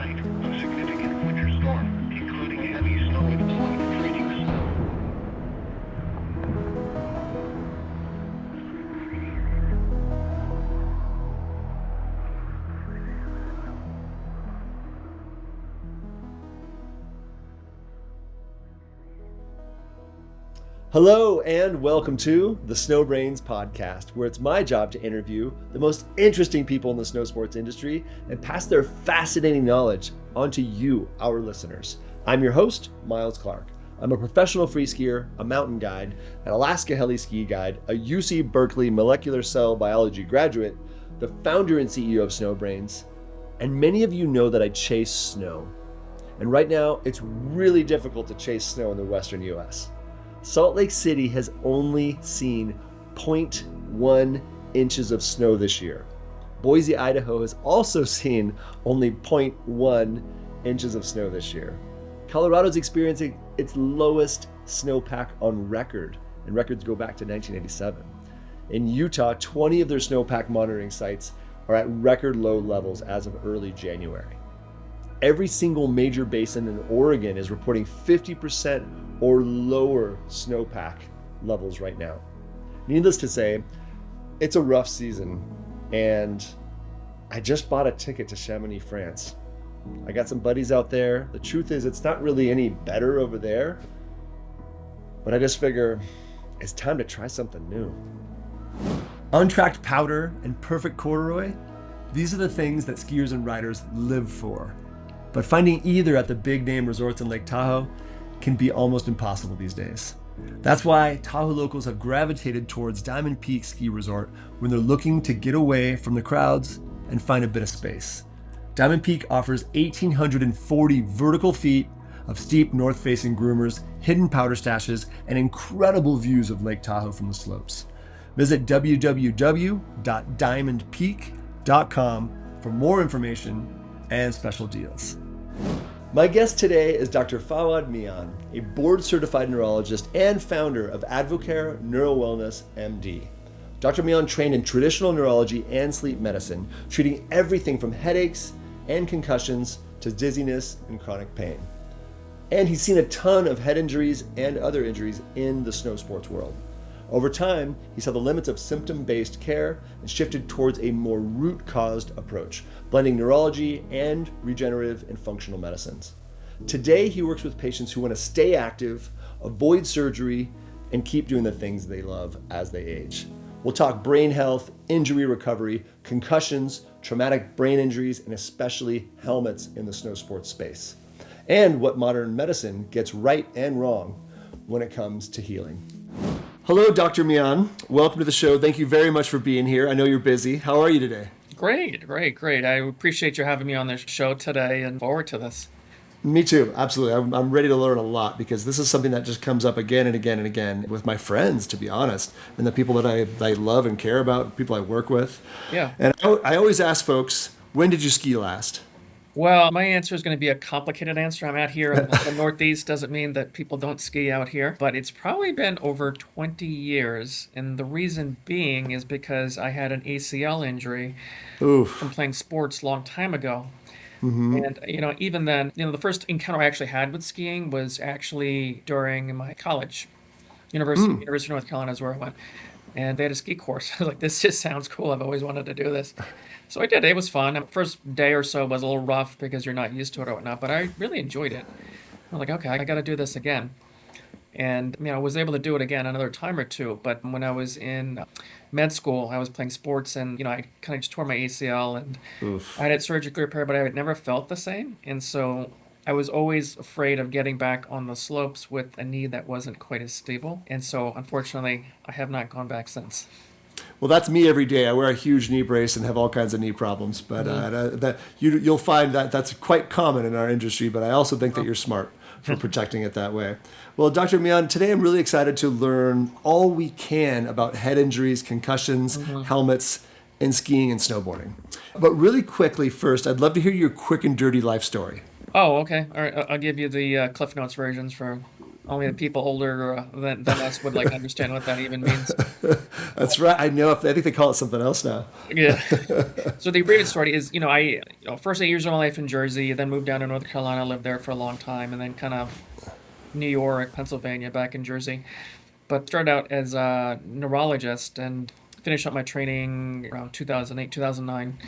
night of a significant winter storm, including heavy snow and plowing training snow. Hello and welcome to the SnowBrains podcast, where it's my job to interview the most interesting people in the snow sports industry and pass their fascinating knowledge onto you, our listeners. I'm your host, Miles Clark. I'm a professional free skier, a mountain guide, an Alaska heli ski guide, a UC Berkeley molecular cell biology graduate, the founder and CEO of SnowBrains, and many of you know that I chase snow. And right now, it's really difficult to chase snow in the Western US. Salt Lake City has only seen 0.1 inches of snow this year. Boise, Idaho has also seen only 0.1 inches of snow this year. Colorado's experiencing its lowest snowpack on record, and records go back to 1987. In Utah, 20 of their snowpack monitoring sites are at record low levels as of early January. Every single major basin in Oregon is reporting 50% or lower snowpack levels right now. Needless to say, it's a rough season, and I just bought a ticket to Chamonix, France. I got some buddies out there. The truth is, it's not really any better over there, but I just figure it's time to try something new. Untracked powder and perfect corduroy, these are the things that skiers and riders live for. But finding either at the big name resorts in Lake Tahoe can be almost impossible these days. That's why Tahoe locals have gravitated towards Diamond Peak Ski Resort when they're looking to get away from the crowds and find a bit of space. Diamond Peak offers 1,840 vertical feet of steep north-facing groomers, hidden powder stashes, and incredible views of Lake Tahoe from the slopes. Visit www.diamondpeak.com for more information and special deals. My guest today is Dr. Fawad Mian, a board-certified neurologist and founder of Advocare Wellness MD. Dr. Mian trained in traditional neurology and sleep medicine, treating everything from headaches and concussions to dizziness and chronic pain. And he's seen a ton of head injuries and other injuries in the snow sports world. Over time, he saw the limits of symptom-based care and shifted towards a more root-caused approach, blending neurology and regenerative and functional medicines. Today, he works with patients who want to stay active, avoid surgery, and keep doing the things they love as they age. We'll talk brain health, injury recovery, concussions, traumatic brain injuries, and especially helmets in the snow sports space, and what modern medicine gets right and wrong when it comes to healing. Hello, Dr. Mian. Welcome to the show. Thank you very much for being here. I know you're busy. How are you today? Great. I appreciate you having me on this show today and forward to this. Me too. Absolutely. I'm ready to learn a lot because this is something that just comes up again and again and again with my friends, to be honest, and the people that I love and care about, people I work with. Yeah. And I always ask folks, when did you ski last? Well, my answer is going to be a complicated answer. I'm out here in the Northeast. Doesn't mean that people don't ski out here, but it's probably been over 20 years. And the reason being is because I had an ACL injury from playing sports a long time ago. Mm-hmm. And, even then, the first encounter I actually had with skiing was actually during my college. University of North Carolina is where I went. And they had a ski course. I was like, this just sounds cool. I've always wanted to do this. So I did. It was fun. The first day or so was a little rough because you're not used to it or whatnot, but I really enjoyed it. I'm like, okay, I got to do this again. And, I was able to do it again another time or two. But when I was in med school, I was playing sports and, I kind of just tore my ACL and I had it surgically repaired, but I had never felt the same. And so I was always afraid of getting back on the slopes with a knee that wasn't quite as stable. And so, unfortunately, I have not gone back since. Well, that's me every day. I wear a huge knee brace and have all kinds of knee problems. But you'll find that that's quite common in our industry. But I also think that you're smart for protecting it that way. Well, Dr. Mian, today I'm really excited to learn all we can about head injuries, concussions, helmets, and skiing and snowboarding. But really quickly first, I'd love to hear your quick and dirty life story. Oh, okay. All right. I'll give you the Cliff Notes versions for Only the people older than us would like understand what that even means. That's right. I know. I think they call it something else now. Yeah. So the abbreviated story is, first 8 years of my life in Jersey, then moved down to North Carolina, lived there for a long time, and then kind of New York, Pennsylvania, back in Jersey. But started out as a neurologist and finished up my training around 2008, 2009.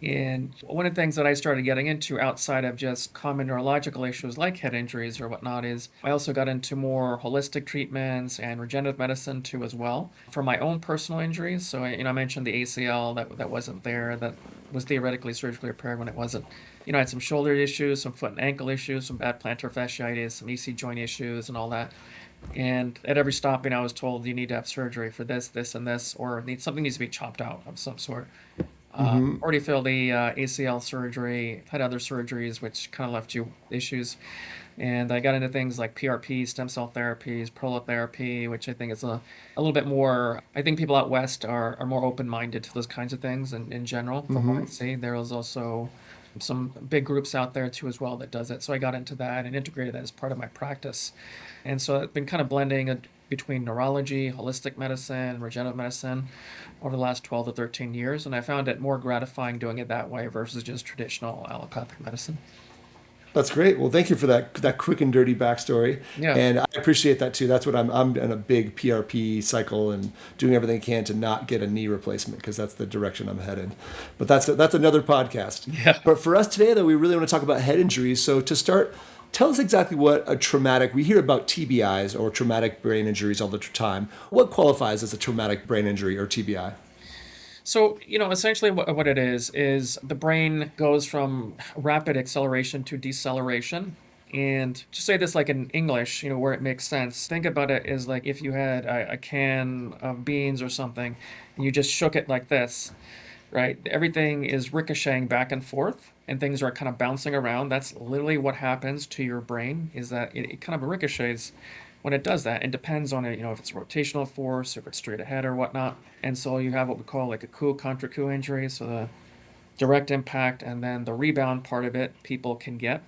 And one of the things that I started getting into outside of just common neurological issues like head injuries or whatnot is I also got into more holistic treatments and regenerative medicine too as well for my own personal injuries. So I mentioned the ACL that wasn't there, that was theoretically surgically repaired when it wasn't. I had some shoulder issues, some foot and ankle issues, some bad plantar fasciitis, some EC joint issues and all that. And at every stopping, I was told you need to have surgery for this, this, and this, or something needs to be chopped out of some sort. Already failed the ACL surgery, had other surgeries which kind of left you issues. And I got into things like PRP, stem cell therapies, prolotherapy, which I think is a little bit more, I think people out west are more open-minded to those kinds of things in general, from what I see. There is also some big groups out there too as well that does it. So I got into that and integrated that as part of my practice. And so I've been kind of blending between neurology, holistic medicine, regenerative medicine over the last 12 to 13 years. And I found it more gratifying doing it that way versus just traditional allopathic medicine. That's great. Well, thank you for that quick and dirty backstory. Yeah. And I appreciate that too. That's what I'm in a big PRP cycle and doing everything I can to not get a knee replacement because that's the direction I'm headed. But that's another podcast. Yeah. But for us today, though, we really want to talk about head injuries. So to start, tell us exactly what we hear about TBIs or traumatic brain injuries all the time. What qualifies as a traumatic brain injury or TBI? So, essentially what it is the brain goes from rapid acceleration to deceleration. And to say this like in English, where it makes sense, think about it as like if you had a can of beans or something, and you just shook it like this, right? Everything is ricocheting back and forth, and things are kind of bouncing around. That's literally what happens to your brain, is that it kind of ricochets when it does that. It depends on it, if it's rotational force, if it's straight ahead or whatnot. And so you have what we call like a coup contra coup injury. So the direct impact and then the rebound part of it people can get.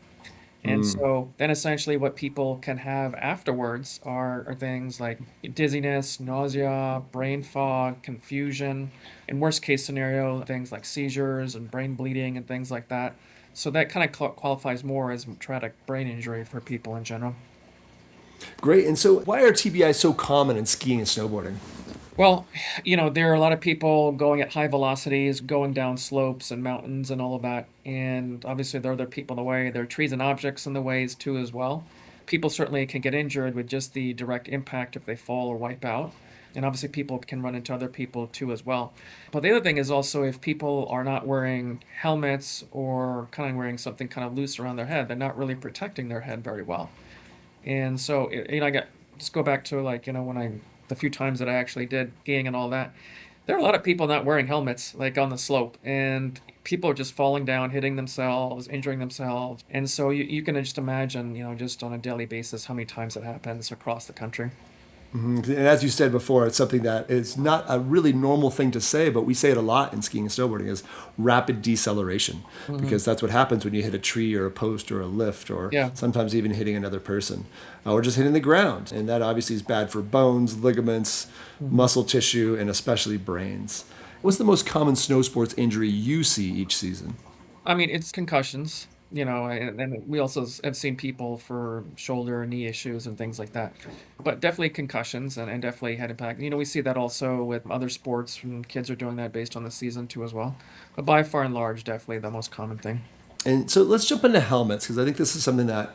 And so then essentially what people can have afterwards are things like dizziness, nausea, brain fog, confusion, in worst case scenario, things like seizures and brain bleeding and things like that. So that kind of qualifies more as traumatic brain injury for people in general. Great. And so why are TBIs so common in skiing and snowboarding? Well, there are a lot of people going at high velocities, going down slopes and mountains and all of that. And obviously there are other people in the way. There are trees and objects in the ways too as well. People certainly can get injured with just the direct impact if they fall or wipe out. And obviously people can run into other people too as well. But the other thing is also if people are not wearing helmets or kind of wearing something kind of loose around their head, they're not really protecting their head very well. And so, just go back to the few times that I actually did skiing and all that, there are a lot of people not wearing helmets, like on the slope, and people are just falling down, hitting themselves, injuring themselves. And so you can just imagine, just on a daily basis, how many times it happens across the country. And as you said before, it's something that is not a really normal thing to say, but we say it a lot in skiing and snowboarding is rapid deceleration, because that's what happens when you hit a tree or a post or a lift or sometimes even hitting another person or just hitting the ground. And that obviously is bad for bones, ligaments, muscle tissue, and especially brains. What's the most common snow sports injury you see each season? I mean, it's concussions. And we also have seen people for shoulder and knee issues and things like that. But definitely concussions and definitely head impact. We see that also with other sports, and kids are doing that based on the season too as well. But by far and large, definitely the most common thing. And so let's jump into helmets, because I think this is something that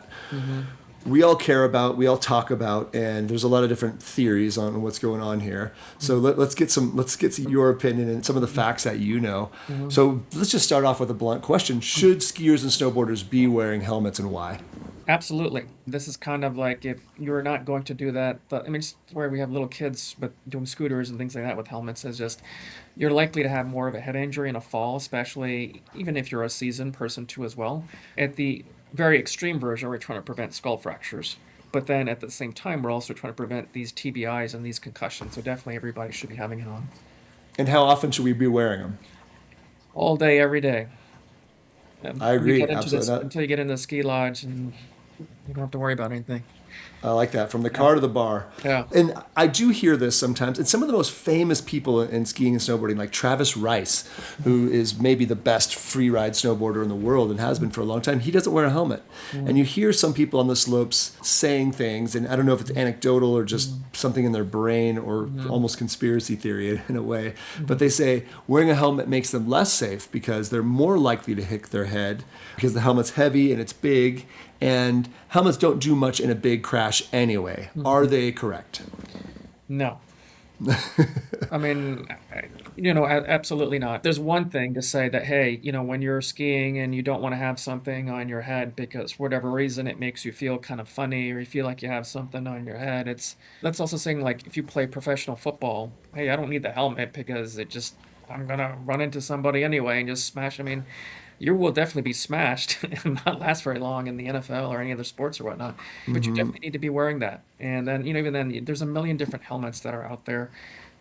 we all care about, we all talk about, and there's a lot of different theories on what's going on here. So let's get to your opinion and some of the facts that you know. So let's just start off with a blunt question. Should skiers and snowboarders be wearing helmets, and why? Absolutely. This is kind of like if you're not going to do that, it's where we have little kids but doing scooters and things like that with helmets, is just you're likely to have more of a head injury and a fall, especially even if you're a seasoned person too as well. At the very extreme version, we're trying to prevent skull fractures. But then at the same time, we're also trying to prevent these TBIs and these concussions. So definitely everybody should be having it on. And how often should we be wearing them? All day, every day. I agree. Absolutely. Until you get into the ski lodge and you don't have to worry about anything. I like that. From the car to the bar. Yeah. And I do hear this sometimes. And some of the most famous people in skiing and snowboarding, like Travis Rice, who is maybe the best free ride snowboarder in the world and has been for a long time, he doesn't wear a helmet. And you hear some people on the slopes saying things, and I don't know if it's anecdotal or just something in their brain or almost conspiracy theory in a way, but they say wearing a helmet makes them less safe because they're more likely to hit their head because the helmet's heavy and it's big, and helmets don't do much in a big crash anyway. Are they correct? No. I mean, absolutely not. There's one thing to say that, hey, when you're skiing and you don't want to have something on your head because for whatever reason it makes you feel kind of funny or you feel like you have something on your head. That's also saying, like, if you play professional football, hey, I don't need the helmet because I'm going to run into somebody anyway and just smash. I mean, you will definitely be smashed and not last very long in the NFL or any other sports or whatnot. But you definitely need to be wearing that. And then, even then, there's a million different helmets that are out there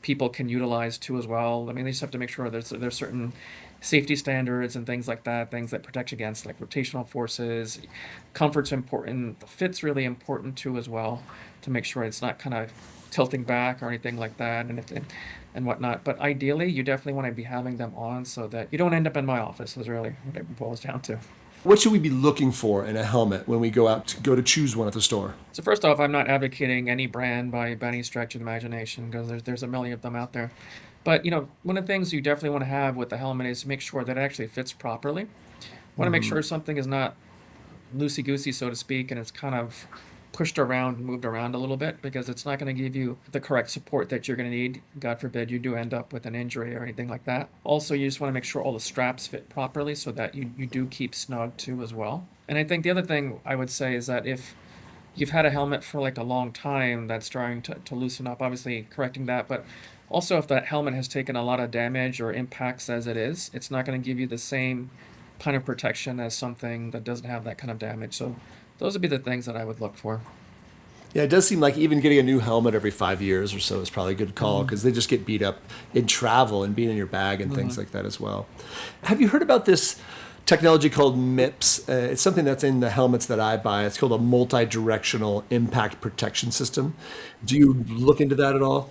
people can utilize too as well. I mean, they just have to make sure there's certain safety standards and things like that, things that protect against like rotational forces. Comfort's important. The fit's really important too as well to make sure it's not kind of tilting back or anything like that. And whatnot. But ideally, you definitely want to be having them on so that you don't end up in my office is really what it boils down to. What should we be looking for in a helmet when we go to choose one at the store? So first off, I'm not advocating any brand by any stretch of the imagination because there's a million of them out there. But, one of the things you definitely want to have with the helmet is make sure that it actually fits properly. You want to make sure something is not loosey-goosey, so to speak, and it's kind of pushed around, moved around a little bit, because it's not going to give you the correct support that you're going to need. God forbid you do end up with an injury or anything like that. Also, you just want to make sure all the straps fit properly so that you do keep snug too as well. And I think the other thing I would say is that if you've had a helmet for like a long time that's starting to loosen up, obviously correcting that, but also if that helmet has taken a lot of damage or impacts as it is, it's not going to give you the same kind of protection as something that doesn't have that kind of damage. So those would be the things that I would look for. Yeah, it does seem like even getting a new helmet every 5 years or so is probably a good call because they just get beat up in travel and being in your bag and things like that as well. Have you heard about this technology called MIPS? It's something that's in the helmets that I buy. It's called a multi-directional impact protection system. Do you look into that at all?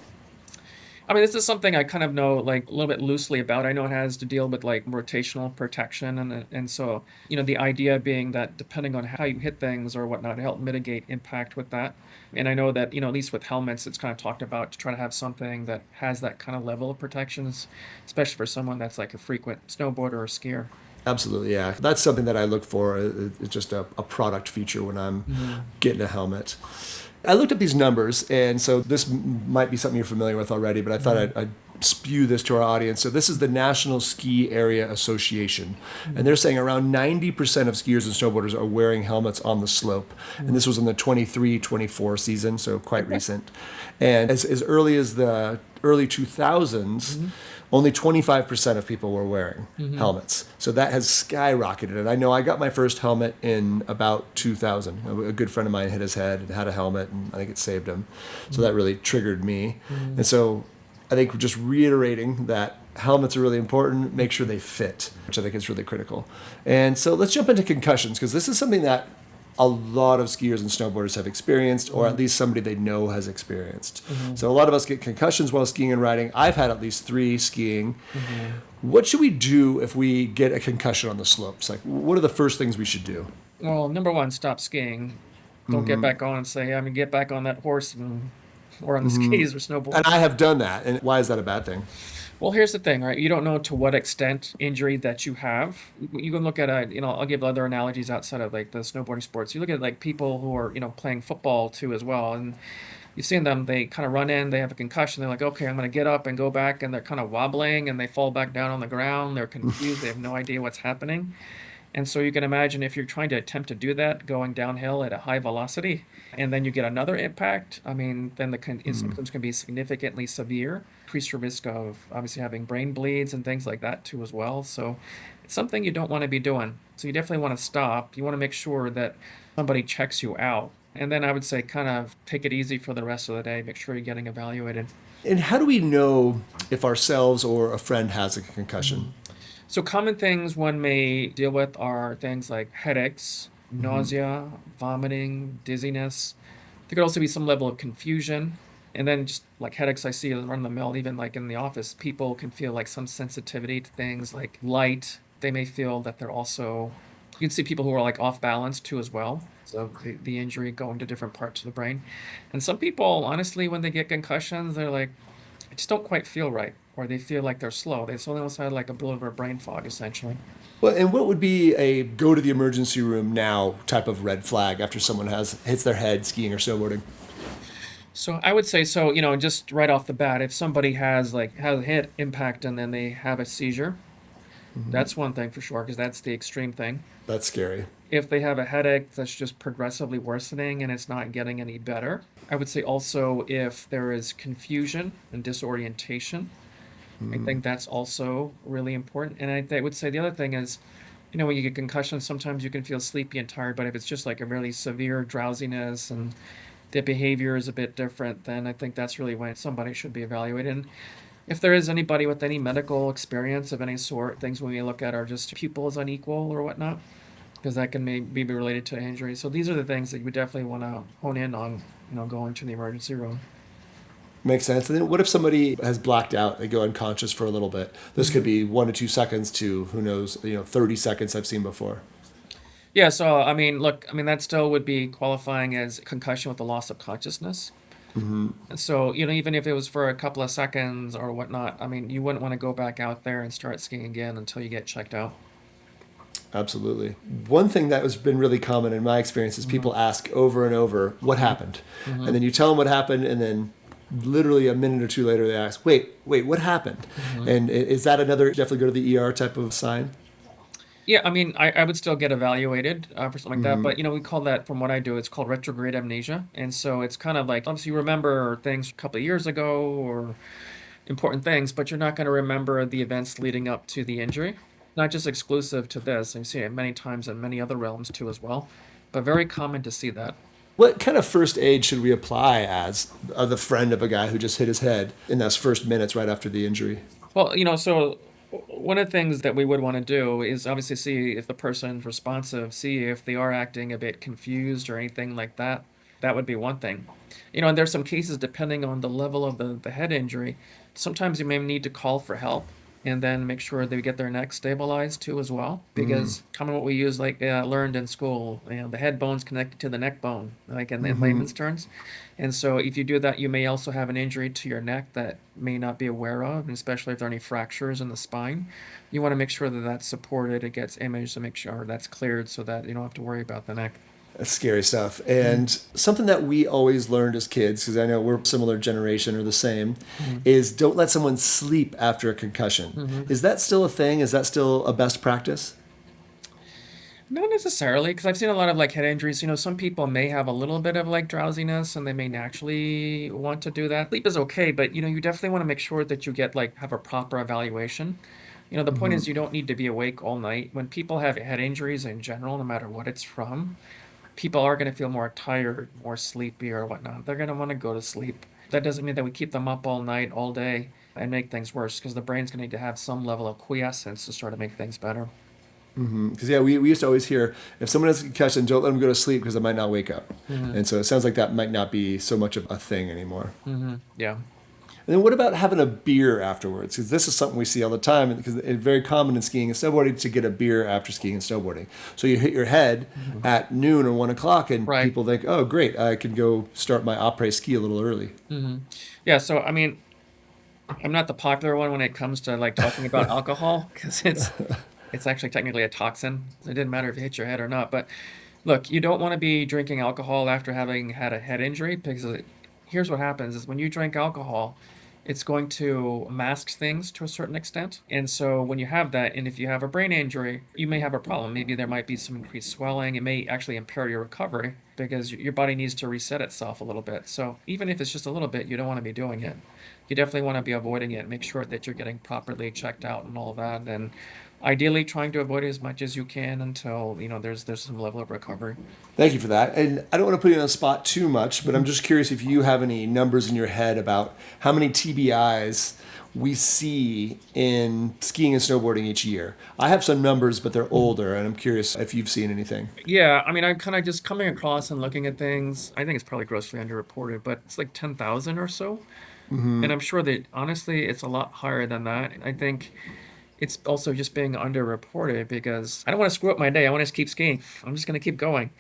I mean, this is something I kind of know like a little bit loosely about. I know it has to deal with like rotational protection. And so, the idea being that depending on how you hit things or whatnot, help mitigate impact with that. And I know that, at least with helmets, it's kind of talked about to try to have something that has that kind of level of protections, especially for someone that's like a frequent snowboarder or skier. Absolutely, yeah. That's something that I look for. It's just a product feature when I'm getting a helmet. I looked up these numbers, and so this might be something you're familiar with already, but I thought I'd spew this to our audience. So this is the National Ski Area Association, and they're saying around 90% of skiers and snowboarders are wearing helmets on the slope. And this was in the 23-24 season, so quite recent. And as early as the early 2000s, only 25% of people were wearing helmets. So that has skyrocketed. And I know I got my first helmet in about 2000. A good friend of mine hit his head and had a helmet, and I think it saved him. So that really triggered me. And so I think we're just reiterating that helmets are really important. Make sure they fit, which I think is really critical. And so let's jump into concussions, because this is something that a lot of skiers and snowboarders have experienced, or at least somebody they know has experienced. So a lot of us get concussions while skiing and riding. I've had at least 3 skiing. What should we do if we get a concussion on the slopes? Like, what are the first things we should do? Well, number one, stop skiing. Don't get back on and say, get back on that horse or on the skis or snowboard. And I have done that. And why is that a bad thing? Well, here's the thing, right? You don't know to what extent injury that you have. You can look at, I'll give other analogies outside of like the snowboarding sports. You look at like people who are, playing football too as well. And you've seen them, they kind of run in, they have a concussion. They're like, okay, I'm going to get up and go back. And they're kind of wobbling and they fall back down on the ground. They're confused. They have no idea what's happening. And so you can imagine if you're trying to attempt to do that going downhill at a high velocity and then you get another impact, then the symptoms can be significantly severe. Increase your risk of obviously having brain bleeds and things like that too as well. So it's something you don't want to be doing. So you definitely want to stop. You want to make sure that somebody checks you out. And then I would say kind of take it easy for the rest of the day. Make sure you're getting evaluated. And how do we know if ourselves or a friend has a concussion? So common things one may deal with are things like headaches, nausea, vomiting, dizziness, There could also be some level of confusion. And then just like headaches I see run the mill, even like in the office, people can feel like some sensitivity to things like light. They may feel that they're also, you can see people who are like off balance too as well. So the injury going to different parts of the brain. And some people, honestly, when they get concussions, they're like, I just don't quite feel right. Or they feel like they're slow. They almost had like a bit of a brain fog, essentially. Well, and what would be a go to the emergency room now type of red flag after someone hits their head skiing or snowboarding? So I would say, so, just right off the bat, if somebody has a head impact and then they have a seizure, that's one thing for sure, because that's the extreme thing. That's scary. If they have a headache that's just progressively worsening and it's not getting any better, I would say also if there is confusion and disorientation, I think that's also really important. And I would say the other thing is, when you get concussions, sometimes you can feel sleepy and tired, but if it's just like a really severe drowsiness and the behavior is a bit different, then I think that's really when somebody should be evaluated. And if there is anybody with any medical experience of any sort, things we may look at are just pupils unequal or whatnot, because that can maybe be related to injury. So these are the things that you would definitely want to hone in on, going to the emergency room. Makes sense. And then what if somebody has blacked out, they go unconscious for a little bit? This could be 1 to 2 seconds to, who knows, 30 seconds I've seen before. Yeah, so that still would be qualifying as concussion with the loss of consciousness. And so, even if it was for a couple of seconds or whatnot, you wouldn't want to go back out there and start skiing again until you get checked out. Absolutely. One thing that has been really common in my experience is people ask over and over, what happened? And then you tell them what happened, and then literally a minute or two later they ask, wait, what happened? And is that another definitely go to the ER type of sign? Yeah, I would still get evaluated for something like that, but we call that, from what I do, it's called retrograde amnesia. And so it's kind of like, obviously you remember things a couple of years ago or important things, but you're not going to remember the events leading up to the injury. Not just exclusive to this, I've seen it many times in many other realms too as well, but very common to see that. What kind of first aid should we apply as the friend of a guy who just hit his head in those first minutes right after the injury? Well, so one of the things that we would want to do is obviously see if the person's responsive, see if they are acting a bit confused or anything like that. That would be one thing. And there's some cases, depending on the level of the head injury, sometimes you may need to call for help and then make sure they get their neck stabilized too as well. Because common what we use, learned in school, the head bone's connected to the neck bone, like in layman's terms. And so if you do that, you may also have an injury to your neck that may not be aware of, and especially if there are any fractures in the spine. You want to make sure that that's supported, it gets imaged to make sure that's cleared so that you don't have to worry about the neck. That's scary stuff. And something that we always learned as kids, because I know we're a similar generation or the same, is don't let someone sleep after a concussion. Is that still a thing? Is that still a best practice? Not necessarily, because I've seen a lot of head injuries. Some people may have a little bit of drowsiness and they may naturally want to do that. Sleep is okay, but you definitely want to make sure that you get have a proper evaluation. The point is you don't need to be awake all night. When people have head injuries in general, no matter what it's from, people are going to feel more tired, more sleepy or whatnot. They're going to want to go to sleep. That doesn't mean that we keep them up all night, all day, and make things worse, because the brain's going to need to have some level of quiescence to sort of make things better. Because we used to always hear, if someone has a concussion, don't let them go to sleep because they might not wake up. And so it sounds like that might not be so much of a thing anymore. Yeah. And then what about having a beer afterwards? Because this is something we see all the time, because it's very common in skiing and snowboarding to get a beer after skiing and snowboarding. So you hit your head at noon or 1 o'clock, and people think, oh, great, I can go start my après ski a little early. Yeah, so I'm not the popular one when it comes to talking about alcohol, because it's actually technically a toxin. It didn't matter if you hit your head or not. But look, you don't want to be drinking alcohol after having had a head injury, because here's what happens is when you drink alcohol, it's going to mask things to a certain extent. And so when you have that, and if you have a brain injury, you may have a problem. Maybe there might be some increased swelling. It may actually impair your recovery because your body needs to reset itself a little bit. So even if it's just a little bit, you don't want to be doing it. You definitely want to be avoiding it. Make sure that you're getting properly checked out and all of that. And ideally trying to avoid it as much as you can until there's some level of recovery. Thank you for that. And I don't want to put you on the spot too much, but I'm just curious if you have any numbers in your head about how many TBIs we see in skiing and snowboarding each year? I have some numbers, but they're older, and I'm curious if you've seen anything. Yeah, I mean, I'm kind of just coming across and looking at things. I think it's probably grossly underreported, but it's like 10,000 or so. And I'm sure that honestly, it's a lot higher than that. I think it's also just being underreported because I don't want to screw up my day. I want to keep skiing. I'm just going to keep going.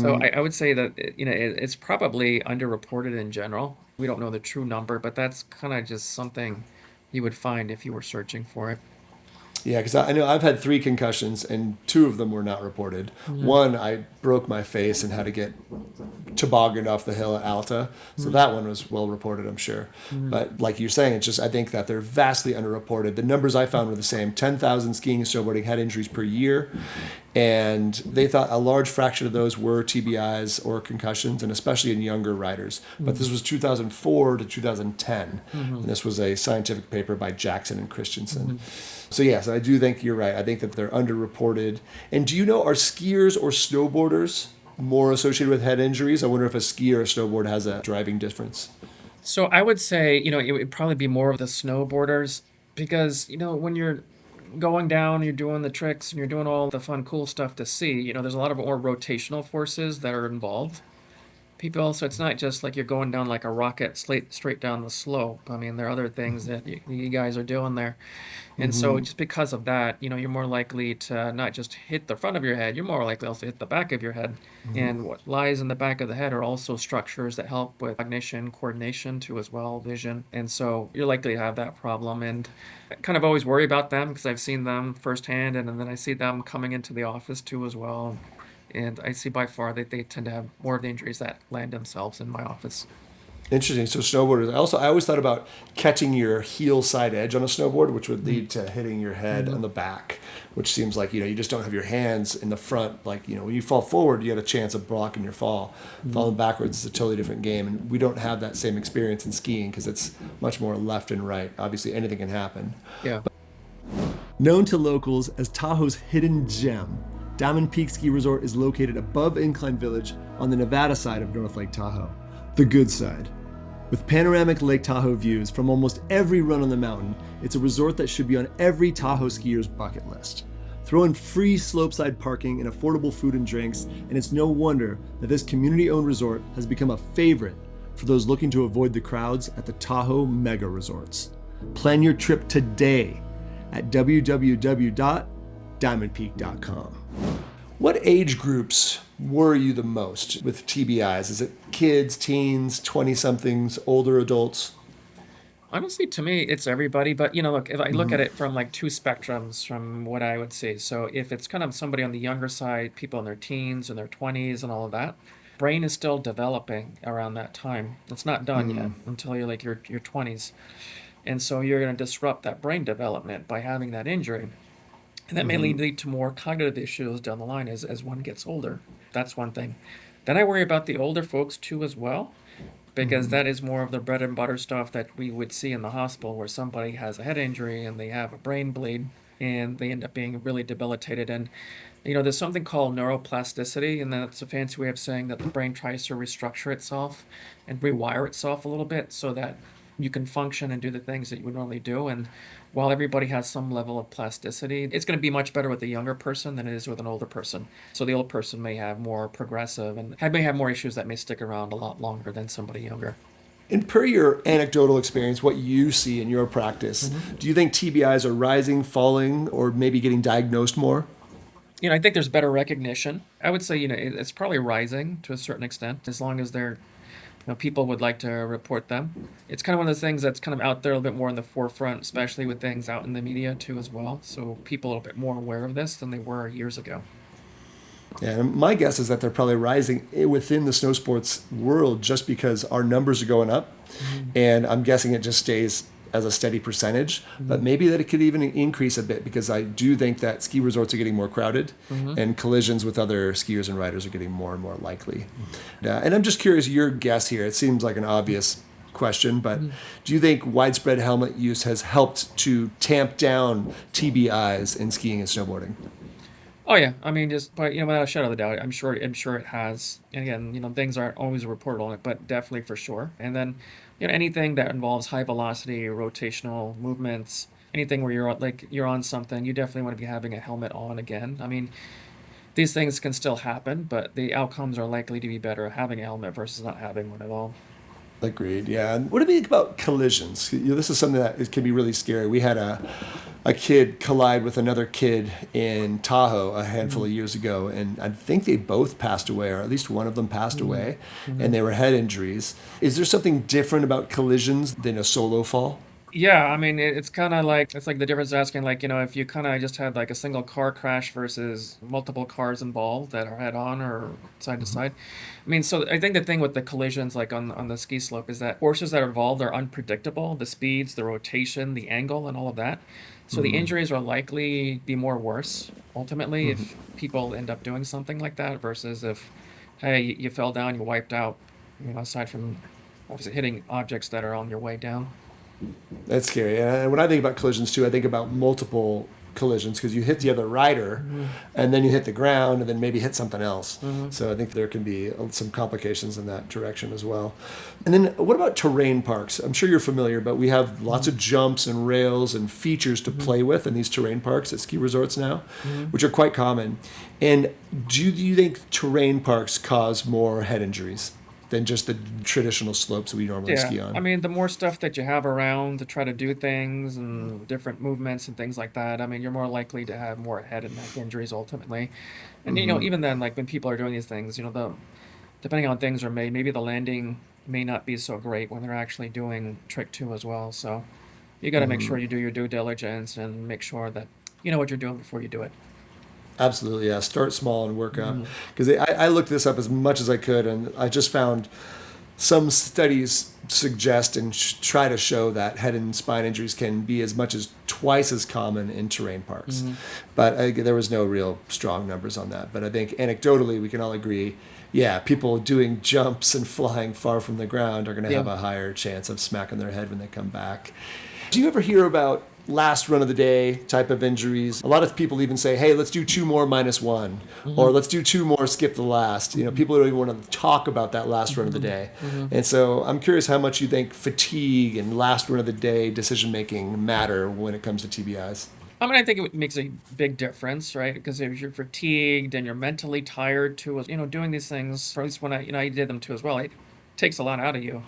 So I would say that, it's probably underreported in general. We don't know the true number, but that's kind of just something you would find if you were searching for it. Yeah, because I know I've had 3 concussions, and 2 of them were not reported. One, I broke my face and had to get tobogganed off the hill at Alta. So that one was well reported, I'm sure. But like you're saying, it's just, I think that they're vastly underreported. The numbers I found were the same. 10,000 skiing and snowboarding head injuries per year. And they thought a large fraction of those were TBIs or concussions, and especially in younger riders. But this was 2004 to 2010. And this was a scientific paper by Jackson and Christensen. So yes, I do think you're right. I think that they're underreported. And do you know, are skiers or snowboarders more associated with head injuries? I wonder if a skier or a snowboard has a driving difference. So I would say, it would probably be more of the snowboarders because, when you're going down, you're doing the tricks and you're doing all the fun, cool stuff to see, there's a lot of more rotational forces that are involved. People also, it's not just like you're going down like a rocket straight down the slope. I mean, there are other things that you guys are doing there. And so just because of that, you're more likely to not just hit the front of your head, you're more likely also to hit the back of your head. And what lies in the back of the head are also structures that help with cognition, coordination too as well, vision. And so you're likely to have that problem. And I kind of always worry about them because I've seen them firsthand, and then I see them coming into the office too as well. And I see by far that they tend to have more of the injuries that land themselves in my office. Interesting. So snowboarders. I always thought about catching your heel side edge on a snowboard, which would lead to hitting your head on the back, which seems like, you just don't have your hands in the front. Like, when you fall forward, you have a chance of blocking your fall. Falling backwards is a totally different game. And we don't have that same experience in skiing because it's much more left and right. Obviously, anything can happen. Yeah. Known to locals as Tahoe's hidden gem, Diamond Peak Ski Resort is located above Incline Village on the Nevada side of North Lake Tahoe, the good side. With panoramic Lake Tahoe views from almost every run on the mountain, it's a resort that should be on every Tahoe skier's bucket list. Throw in free slopeside parking and affordable food and drinks, and it's no wonder that this community-owned resort has become a favorite for those looking to avoid the crowds at the Tahoe Mega Resorts. Plan your trip today at www.diamondpeak.com. What age groups worry you the most with TBIs? Is it kids, teens, 20-somethings, older adults? Honestly, to me, it's everybody. But, look, if I look at it from like 2 spectrums from what I would say. So if it's kind of somebody on the younger side, people in their teens and their 20s and all of that, brain is still developing around that time. It's not done yet until you're like your 20s. And so you're going to disrupt that brain development by having that injury. And that may lead to more cognitive issues down the line as one gets older. That's one thing. Then I worry about the older folks too as well, because that is more of the bread and butter stuff that we would see in the hospital where somebody has a head injury and they have a brain bleed and they end up being really debilitated. And, there's something called neuroplasticity, and that's a fancy way of saying that the brain tries to restructure itself and rewire itself a little bit so that you can function and do the things that you would normally do. And while everybody has some level of plasticity, it's going to be much better with a younger person than it is with an older person. So the older person may have more progressive and may have more issues that may stick around a lot longer than somebody younger. And per your anecdotal experience, what you see in your practice, do you think TBIs are rising, falling, or maybe getting diagnosed more? I think there's better recognition. I would say, it's probably rising to a certain extent, as long as people would like to report them. It's kind of one of those things that's kind of out there a little bit more in the forefront, especially with things out in the media too as well. So people are a little bit more aware of this than they were years ago. Yeah, and my guess is that they're probably rising within the snow sports world just because our numbers are going up. And I'm guessing it just stays as a steady percentage, but maybe that it could even increase a bit because I do think that ski resorts are getting more crowded and collisions with other skiers and riders are getting more and more likely. And I'm just curious, your guess here, it seems like an obvious question, but do you think widespread helmet use has helped to tamp down TBIs in skiing and snowboarding? Oh yeah, I mean, just but without a shadow of a doubt, I'm sure it has. And again, things aren't always reported on it, but definitely for sure. And then, anything that involves high velocity, rotational movements, anything where you're on something, you definitely want to be having a helmet on again. I mean, these things can still happen, but the outcomes are likely to be better having a helmet versus not having one at all. Agreed. Yeah. And what do you think about collisions? This is something that can be really scary. We had a kid collide with another kid in Tahoe a handful of years ago, and I think they both passed away, or at least one of them passed away, and they were head injuries. Is there something different about collisions than a solo fall? Yeah, I mean, it's like the difference asking, if you kind of just had like a single car crash versus multiple cars involved that are head on or side to side. I mean, so I think the thing with the collisions, like on the ski slope, is that forces that are involved are unpredictable, the speeds, the rotation, the angle, and all of that. So the injuries are likely be more worse ultimately if people end up doing something like that versus if, hey, you fell down, you wiped out, aside from obviously hitting objects that are on your way down. That's scary. And when I think about collisions too, I think about multiple collisions because you hit the other rider and then you hit the ground and then maybe hit something else. So I think there can be some complications in that direction as well. And then what about terrain parks? I'm sure you're familiar, but we have lots of jumps and rails and features to play with in these terrain parks at ski resorts now, which are quite common. And do you think terrain parks cause more head injuries than just the traditional slopes we normally ski on? I mean, the more stuff that you have around to try to do things and different movements and things like that, I mean, you're more likely to have more head and neck injuries ultimately. And even then, like when people are doing these things, depending on how things are made, maybe the landing may not be so great when they're actually doing trick two as well. So you got to make sure you do your due diligence and make sure that you know what you're doing before you do it. Absolutely, yeah. Start small and work up. Because I looked this up as much as I could, and I just found some studies suggest and try to show that head and spine injuries can be as much as twice as common in terrain parks. But there was no real strong numbers on that. But I think anecdotally, we can all agree, yeah, people doing jumps and flying far from the ground are going to have a higher chance of smacking their head when they come back. Do you ever hear about last run of the day type of injuries? A lot of people even say, hey, let's do 2 more minus 1, or let's do 2 more, skip the last. People don't even want to talk about that last run of the day. And so I'm curious how much you think fatigue and last run of the day decision making matter when it comes to TBIs. I mean, I think it makes a big difference, right? Because if you're fatigued and you're mentally tired too, doing these things, or at least when I did them too as well, it takes a lot out of you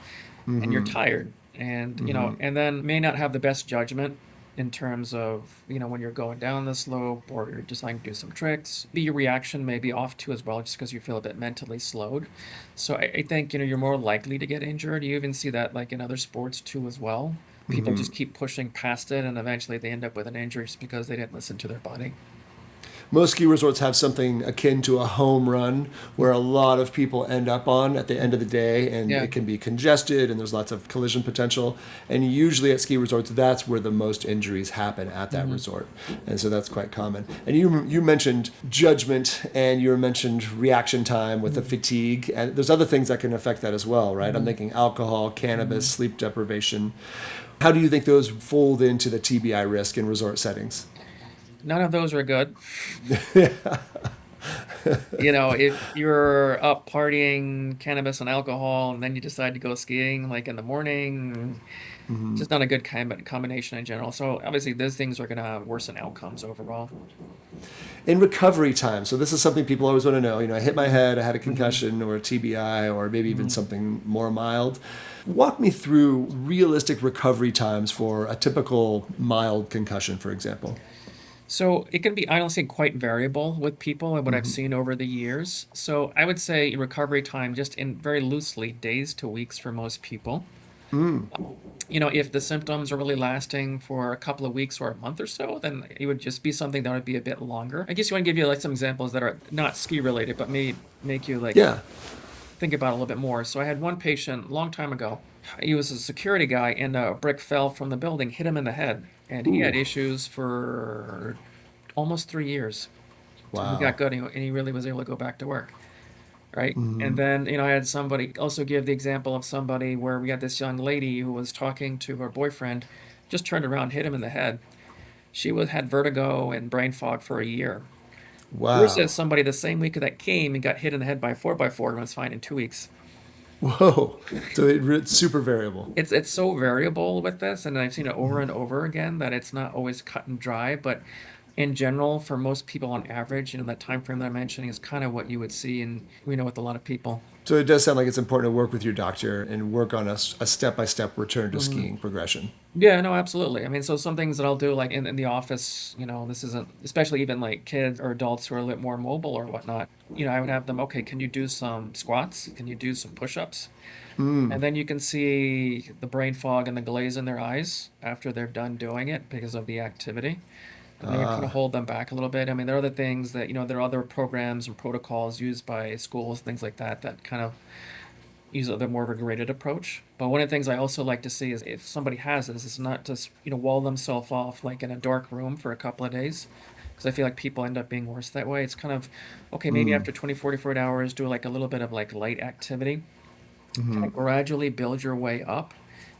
and you're tired. And, and then may not have the best judgment in terms of, when you're going down the slope or you're deciding to do some tricks. Your reaction may be off too as well, just because you feel a bit mentally slowed. So I think, you're more likely to get injured. You even see that like in other sports too as well. People just keep pushing past it and eventually they end up with an injury just because they didn't listen to their body. Most ski resorts have something akin to a home run where a lot of people end up on at the end of the day, and it can be congested and there's lots of collision potential. And usually at ski resorts, that's where the most injuries happen at that resort. And so that's quite common. And you mentioned judgment and you mentioned reaction time with the fatigue. And there's other things that can affect that as well, right? I'm thinking alcohol, cannabis, sleep deprivation. How do you think those fold into the TBI risk in resort settings? None of those are good. If you're up partying cannabis and alcohol and then you decide to go skiing like in the morning, just not a good combination in general. So obviously those things are going to worsen outcomes overall. In recovery time, so this is something people always want to know. I hit my head, I had a concussion or a TBI or maybe even something more mild. Walk me through realistic recovery times for a typical mild concussion, for example. So it can be honestly quite variable with people and what I've seen over the years. So I would say recovery time, just in very loosely, days to weeks for most people. If the symptoms are really lasting for a couple of weeks or a month or so, then it would just be something that would be a bit longer. I guess you want to give you like some examples that are not ski related, but may make you think about it a little bit more. So I had one patient a long time ago. He was a security guy and a brick fell from the building, hit him in the head. And he had issues for almost 3 years. Wow. So he got good and he really was able to go back to work. Right. And then, I had somebody also give the example of somebody where we had this young lady who was talking to her boyfriend, just turned around, hit him in the head. She had vertigo and brain fog for a year. Wow. Versus somebody the same week that came and got hit in the head by a 4x4 and was fine in 2 weeks. Whoa. So it's super variable. It's so variable with this, and I've seen it over and over again that it's not always cut and dry. But in general, for most people on average, that time frame that I'm mentioning is kind of what you would see, and we know with a lot of people. So it does sound like it's important to work with your doctor and work on a step-by-step return to skiing progression. Yeah, no, absolutely. I mean, so some things that I'll do, like in the office, this isn't, especially even like kids or adults who are a little more mobile or whatnot, I would have them, okay, can you do some squats? Can you do some push-ups? And then you can see the brain fog and the glaze in their eyes after they're done doing it because of the activity. And then you kind of hold them back a little bit. I mean, there are other things that, there are other programs and protocols used by schools, things like that kind of use a bit more of a graded approach. But one of the things I also like to see is if somebody has this, it's not just, wall themselves off like in a dark room for a couple of days. Because I feel like people end up being worse that way. It's kind of, okay, maybe after 20, 48 hours, do like a little bit of like light activity. Kind of gradually build your way up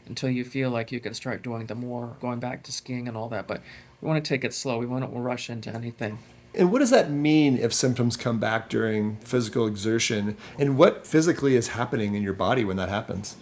until you feel like you can start doing the more going back to skiing and all that. But we want to take it slow. We won't rush into anything. And what does that mean if symptoms come back during physical exertion? And what physically is happening in your body when that happens?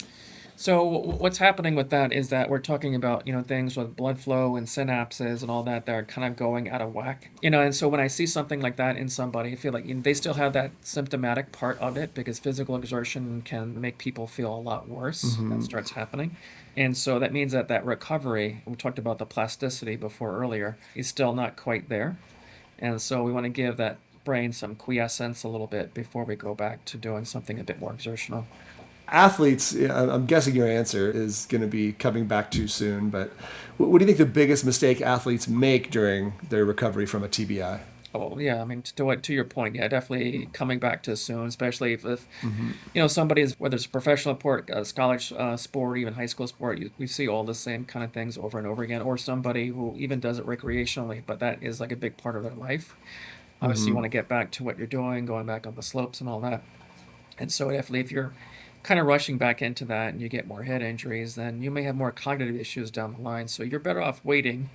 So what's happening with that is that we're talking about, things with blood flow and synapses and all that are kind of going out of whack. And so when I see something like that in somebody, I feel like they still have that symptomatic part of it because physical exertion can make people feel a lot worse. That starts happening. And so that means that recovery, we talked about the plasticity before earlier, is still not quite there. And so we want to give that brain some quiescence a little bit before we go back to doing something a bit more exertional. Athletes, I'm guessing your answer is going to be coming back too soon, but what do you think the biggest mistake athletes make during their recovery from a TBI? Oh, yeah. I mean, to your point, yeah, definitely coming back too soon, especially if somebody is, whether it's a professional sport, a college sport, even high school sport, we see all the same kind of things over and over again, or somebody who even does it recreationally, but that is like a big part of their life. Obviously, you want to get back to what you're doing, going back on the slopes and all that. And so definitely if you're kind of rushing back into that and you get more head injuries, then you may have more cognitive issues down the line. So you're better off waiting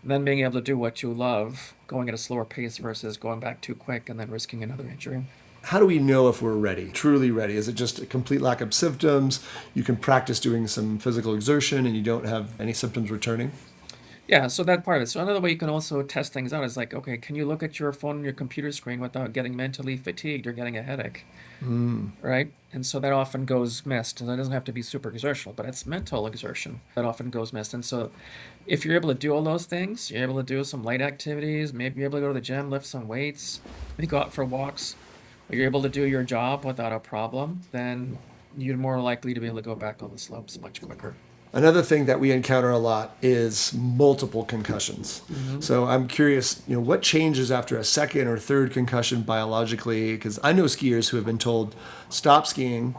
than being able to do what you love, going at a slower pace versus going back too quick and then risking another injury. How do we know if we're ready, truly ready? Is it just a complete lack of symptoms? You can practice doing some physical exertion and you don't have any symptoms returning? Yeah, so that part of it. So another way you can also test things out is like, okay, can you look at your phone and your computer screen without getting mentally fatigued or getting a headache? Right? And so that often goes missed. And it doesn't have to be super exertional, but it's mental exertion that often goes missed. And so if you're able to do all those things, you're able to do some light activities, maybe you're able to go to the gym, lift some weights, maybe go out for walks, or you're able to do your job without a problem, then you're more likely to be able to go back on the slopes much quicker. Another thing that we encounter a lot is multiple concussions. So I'm curious, what changes after a second or third concussion biologically? Because I know skiers who have been told, stop skiing,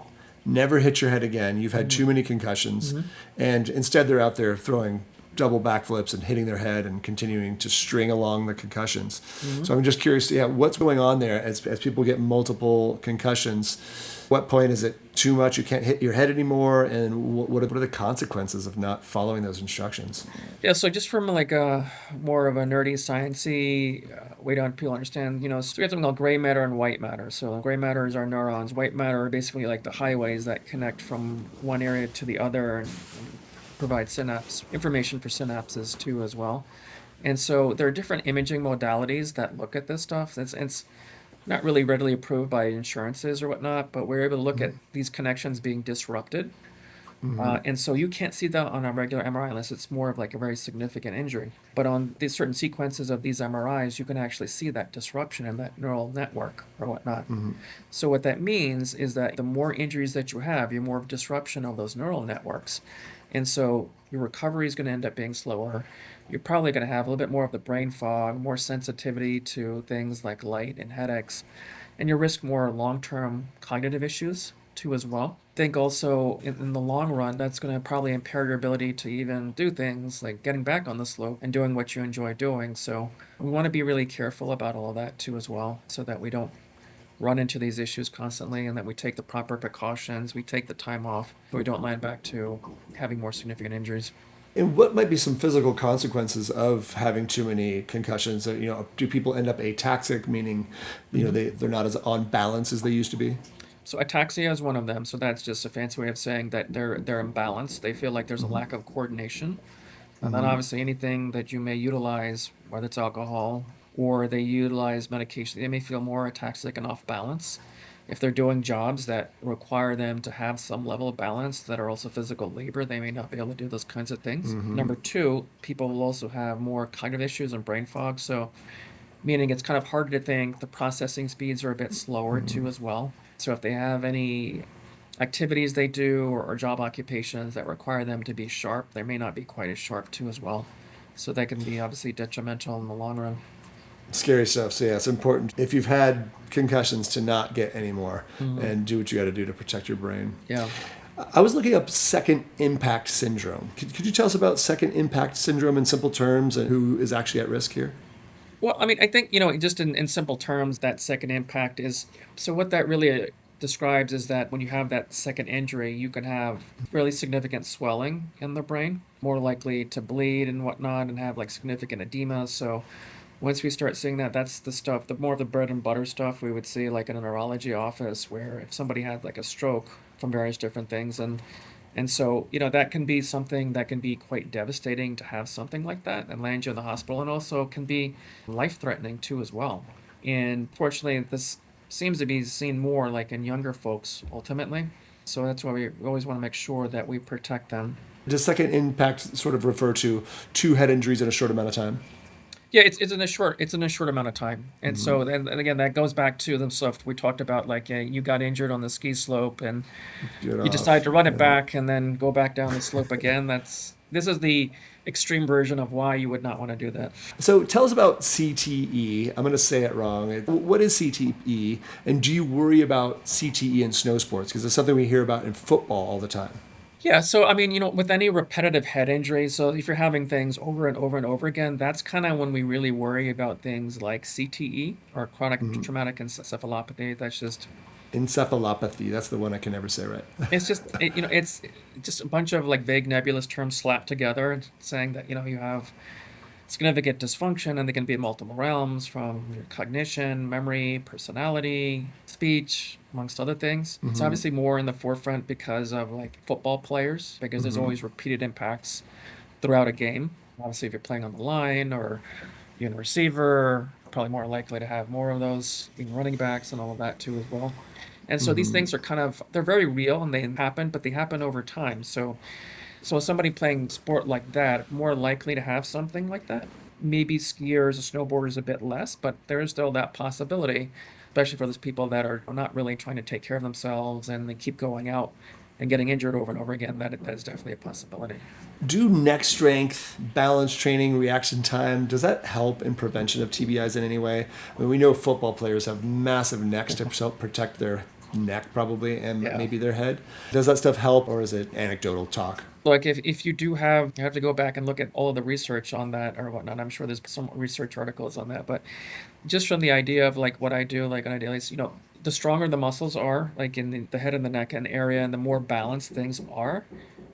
never hit your head again. You've had too many concussions. And instead they're out there throwing double backflips and hitting their head and continuing to string along the concussions. So I'm just curious, what's going on there as people get multiple concussions? What point is it too much? You can't hit your head anymore, and what are the consequences of not following those instructions? Yeah, so just from like a more of a nerdy, sciencey way to people understand, so we have something called gray matter and white matter. So gray matter is our neurons. White matter are basically like the highways that connect from one area to the other and provide information for synapses too as well. And so there are different imaging modalities that look at this stuff. It's not really readily approved by insurances or whatnot, but we're able to look at these connections being disrupted. And so you can't see that on a regular MRI unless it's more of like a very significant injury. But on these certain sequences of these MRIs, you can actually see that disruption in that neural network or whatnot. So what that means is that the more injuries that you have, you're more of disruption of those neural networks. And so your recovery is going to end up being slower. You're probably going to have a little bit more of the brain fog, more sensitivity to things like light and headaches, and you risk more long-term cognitive issues too as well. I think also in the long run, that's going to probably impair your ability to even do things like getting back on the slope and doing what you enjoy doing. So we want to be really careful about all of that too as well, so that we don't run into these issues constantly and that we take the proper precautions, we take the time off, so we don't land back to having more significant injuries. And what might be some physical consequences of having too many concussions? Do people end up ataxic, meaning, they're not as on balance as they used to be? So ataxia is one of them. So that's just a fancy way of saying that they're imbalanced. They feel like there's a lack of coordination. And then obviously anything that you may utilize, whether it's alcohol or they utilize medication, they may feel more ataxic and off balance. If they're doing jobs that require them to have some level of balance that are also physical labor, they may not be able to do those kinds of things. Number two, people will also have more cognitive issues and brain fog. So meaning it's kind of harder to think. The processing speeds are a bit slower too as well. So if they have any activities they do or job occupations that require them to be sharp, they may not be quite as sharp too as well. So that can be obviously detrimental in the long run. Scary stuff. So yeah, it's important if you've had concussions to not get any more and do what you got to do to protect your brain. Yeah. I was looking up second impact syndrome. Could you tell us about second impact syndrome in simple terms and who is actually at risk here? Well, I mean, I think, just in simple terms, that second impact is, so what that really describes is that when you have that second injury, you can have really significant swelling in the brain, more likely to bleed and whatnot, and have like significant edema. So once we start seeing that, that's the stuff, the more of the bread and butter stuff we would see like in a neurology office, where if somebody had like a stroke from various different things, and so, that can be something that can be quite devastating to have something like that and land you in the hospital, and also can be life-threatening too as well. And fortunately, this seems to be seen more like in younger folks ultimately. So that's why we always want to make sure that we protect them. Does second impact sort of refer to two head injuries in a short amount of time? Yeah, it's in a short amount of time, and so and again that goes back to the stuff we talked about. Like you got injured on the ski slope, and you decide to run it back, and then go back down the slope again. This is the extreme version of why you would not want to do that. So tell us about CTE. I'm going to say it wrong. What is CTE, and do you worry about CTE in snow sports? Because it's something we hear about in football all the time. Yeah, so I mean, with any repetitive head injury, so if you're having things over and over and over again, that's kind of when we really worry about things like CTE or chronic traumatic encephalopathy. That's just Encephalopathy. That's the one I can never say right. it's just a bunch of like vague nebulous terms slapped together, saying that you have significant dysfunction, and they can be in multiple realms, from your cognition, memory, personality, speech, amongst other things. It's obviously more in the forefront because of like football players, because there's always repeated impacts throughout a game. Obviously, if you're playing on the line or you're a receiver, probably more likely to have more of those, being running backs and all of that too as well. And so these things are they're very real and they happen, but they happen over time. So somebody playing sport like that, more likely to have something like that. Maybe skiers or snowboarders a bit less, but there is still that possibility, especially for those people that are not really trying to take care of themselves and they keep going out and getting injured over and over again. That is definitely a possibility. Do neck strength, balance training, reaction time, does that help in prevention of TBIs in any way? I mean, we know football players have massive necks to protect their neck probably and maybe their head. Does that stuff help, or is it anecdotal talk? Like if you do you have to go back and look at all of the research on that or whatnot. I'm sure there's some research articles on that, but just from the idea of like what I do, like on a daily, the stronger the muscles are, like in the head and the neck and area, and the more balanced things are,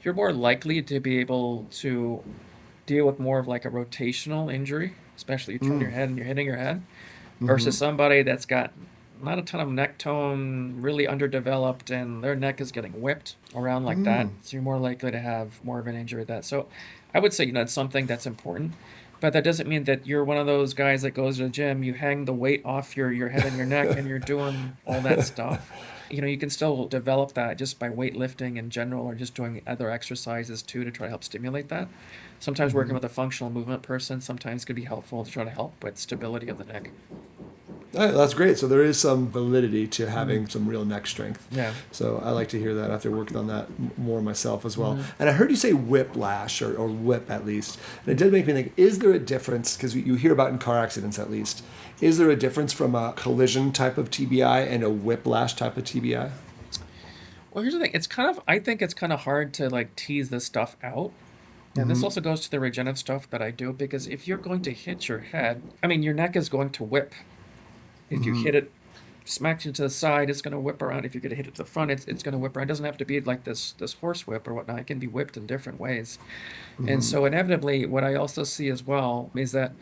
you're more likely to be able to deal with more of like a rotational injury, especially you turn your head and you're hitting your head, versus somebody that's got not a ton of neck tone, really underdeveloped, and their neck is getting whipped around like that. So you're more likely to have more of an injury with that. So I would say, it's something that's important, but that doesn't mean that you're one of those guys that goes to the gym, you hang the weight off your head and your neck and you're doing all that stuff. You can still develop that just by weightlifting in general, or just doing other exercises too to try to help stimulate that. Sometimes working with a functional movement person sometimes could be helpful to try to help with stability of the neck. All right, that's great. So there is some validity to having some real neck strength. Yeah. So I like to hear that after working on that more myself as well. And I heard you say whiplash or whip at least. And it did make me think, is there a difference, because you hear about in car accidents at least, is there a difference from a collision type of TBI and a whiplash type of TBI? Well, here's the thing. I think it's kind of hard to like tease this stuff out. And this also goes to the regenerative stuff that I do, because if you're going to hit your head, your neck is going to whip if you hit it smacked you to the side, it's going to whip around. If you're going to hit it to the front, it's going to whip around. It doesn't have to be like this horse whip or whatnot. It can be whipped in different ways. And so inevitably, what I also see as well is that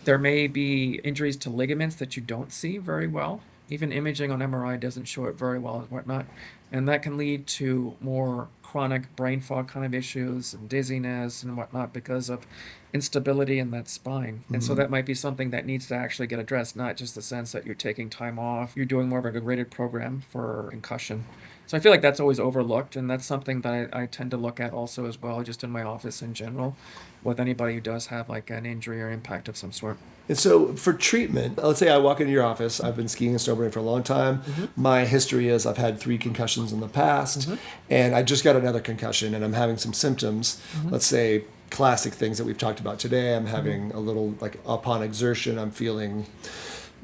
there may be injuries to ligaments that you don't see very well. Even imaging on MRI doesn't show it very well and whatnot. And that can lead to more chronic brain fog kind of issues and dizziness and whatnot because of instability in that spine. And so that might be something that needs to actually get addressed, not just the sense that you're taking time off, you're doing more of a graded program for concussion. So I feel like that's always overlooked, and that's something that I tend to look at also as well, just in my office in general, with anybody who does have like an injury or impact of some sort. And so for treatment, let's say I walk into your office. I've been skiing and snowboarding for a long time. My history is I've had 3 concussions in the past, and I just got another concussion, and I'm having some symptoms. Let's say classic things that we've talked about today. I'm having a little, like upon exertion, I'm feeling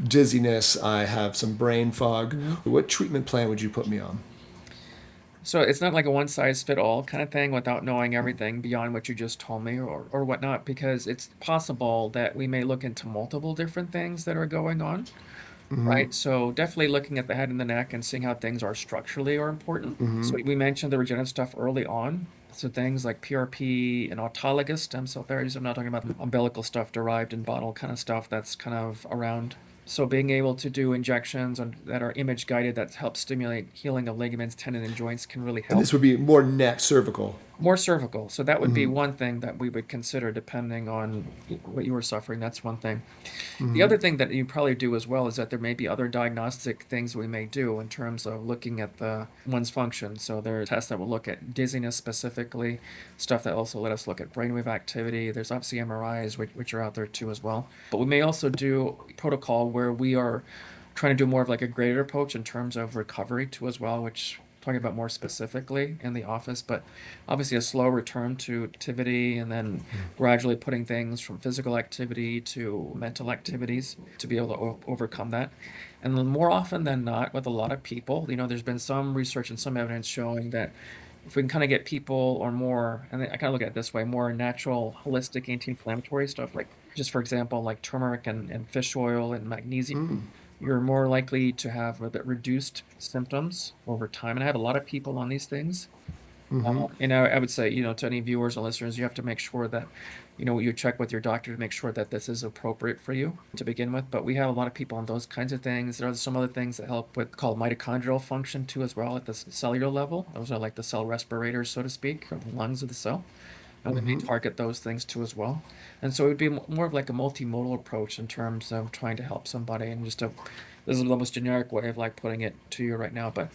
dizziness. I have some brain fog. What treatment plan would you put me on? So it's not like a one size fit all kind of thing without knowing everything beyond what you just told me or whatnot, because it's possible that we may look into multiple different things that are going on, right? So definitely looking at the head and the neck and seeing how things are structurally are important. So we mentioned the regenerative stuff early on. So things like PRP and autologous stem cell therapies. I'm not talking about the umbilical stuff derived in bottle kind of stuff that's kind of around. So being able to do injections that are image guided that help stimulate healing of ligaments, tendon, and joints can really help. And this would be more neck, cervical. More cervical. So that would be one thing that we would consider depending on what you were suffering. That's one thing. The other thing that you probably do as well is that there may be other diagnostic things we may do in terms of looking at one's function. So there are tests that will look at dizziness specifically, stuff that also let us look at brainwave activity. There's obviously MRIs, which are out there too as well. But we may also do a protocol where we are trying to do more of like a graded approach in terms of recovery too as well, which talking about more specifically in the office, but obviously a slow return to activity and then gradually putting things from physical activity to mental activities to be able to overcome that. And then more often than not, with a lot of people, there's been some research and some evidence showing that if we can kind of get people or more, and I kind of look at it this way, more natural, holistic anti-inflammatory stuff, like just for example, like turmeric and fish oil and magnesium, you're more likely to have a bit reduced symptoms over time. And I have a lot of people on these things. I would say, to any viewers and listeners, you have to make sure that, you check with your doctor to make sure that this is appropriate for you to begin with. But we have a lot of people on those kinds of things. There are some other things that help with called mitochondrial function too as well at the cellular level. Those are like the cell respirators, so to speak, from the lungs of the cell. And we may target those things too as well. And so it would be more of like a multimodal approach in terms of trying to help somebody. And this is the most generic way of like putting it to you right now. But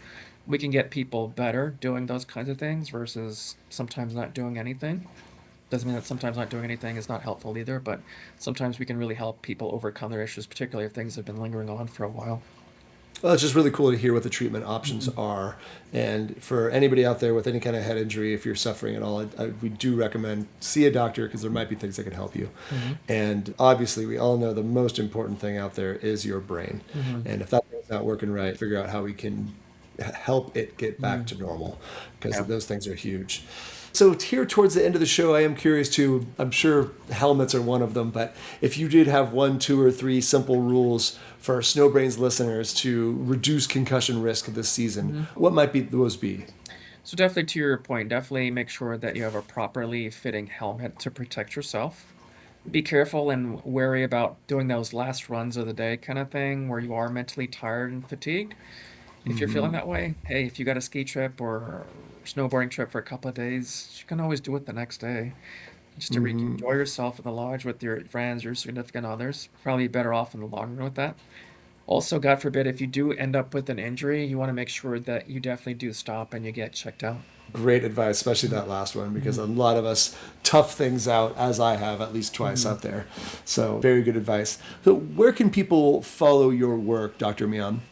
we can get people better doing those kinds of things versus sometimes not doing anything. Doesn't mean that sometimes not doing anything is not helpful either, but sometimes we can really help people overcome their issues, particularly if things have been lingering on for a while. Well, it's just really cool to hear what the treatment options are. And for anybody out there with any kind of head injury, if you're suffering at all, we do recommend see a doctor because there might be things that can help you. And obviously, we all know the most important thing out there is your brain. And if that thing's not working right, figure out how we can help it get back to normal because those things are huge. So here towards the end of the show, I am curious too, I'm sure helmets are one of them, but if you did have 1, 2, or 3 simple rules for our SnowBrains listeners to reduce concussion risk this season, what might those be? So definitely to your point, definitely make sure that you have a properly fitting helmet to protect yourself. Be careful and wary about doing those last runs of the day kind of thing where you are mentally tired and fatigued. If you're feeling that way, hey, if you got a ski trip or snowboarding trip for a couple of days, you can always do it the next day. Just to enjoy yourself at the lodge with your friends, your significant others. Probably better off in the long run with that. Also, God forbid, if you do end up with an injury, you want to make sure that you definitely do stop and you get checked out. Great advice, especially that last one, because a lot of us tough things out, as I have at least twice out there. So very good advice. So where can people follow your work, Dr. Mian?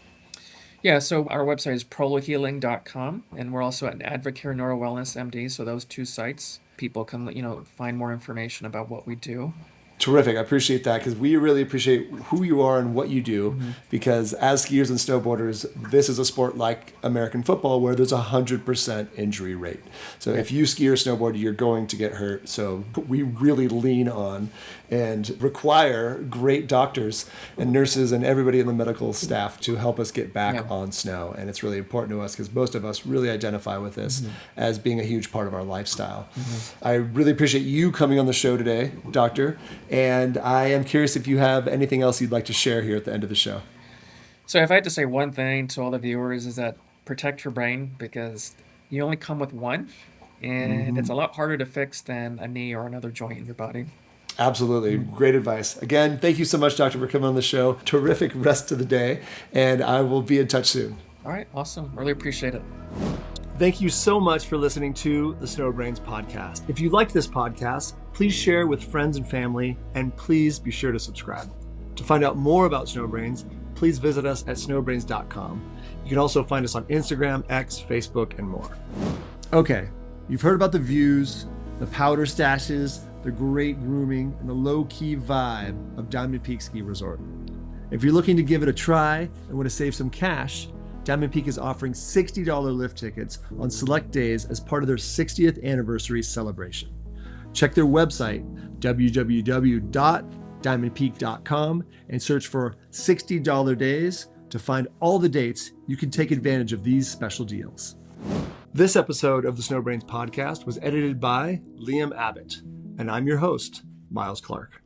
Yeah, so our website is prolohealing.com, and we're also at Advocare Wellness MD, so those 2 sites, people can, find more information about what we do. Terrific. I appreciate that because we really appreciate who you are and what you do because as skiers and snowboarders, this is a sport like American football where there's a 100% injury rate. So if you ski or snowboard, you're going to get hurt. So we really lean on and require great doctors and nurses and everybody in the medical staff to help us get back on snow. And it's really important to us because most of us really identify with this as being a huge part of our lifestyle. I really appreciate you coming on the show today, Doctor. And I am curious if you have anything else you'd like to share here at the end of the show. So if I had to say one thing to all the viewers is that protect your brain because you only come with one and it's a lot harder to fix than a knee or another joint in your body. Absolutely. Great advice. Again, thank you so much, Doctor, for coming on the show. Terrific rest of the day. And I will be in touch soon. All right. Awesome. Really appreciate it. Thank you so much for listening to the SnowBrains podcast. If you liked this podcast, please share with friends and family, and please be sure to subscribe. To find out more about SnowBrains, please visit us at snowbrains.com. You can also find us on Instagram, X, Facebook, and more. Okay, you've heard about the views, the powder stashes, the great grooming, and the low-key vibe of Diamond Peak Ski Resort. If you're looking to give it a try and want to save some cash, Diamond Peak is offering $60 lift tickets on select days as part of their 60th anniversary celebration. Check their website, www.diamondpeak.com, and search for $60 days to find all the dates you can take advantage of these special deals. This episode of the SnowBrains podcast was edited by Liam Abbott, and I'm your host, Miles Clark.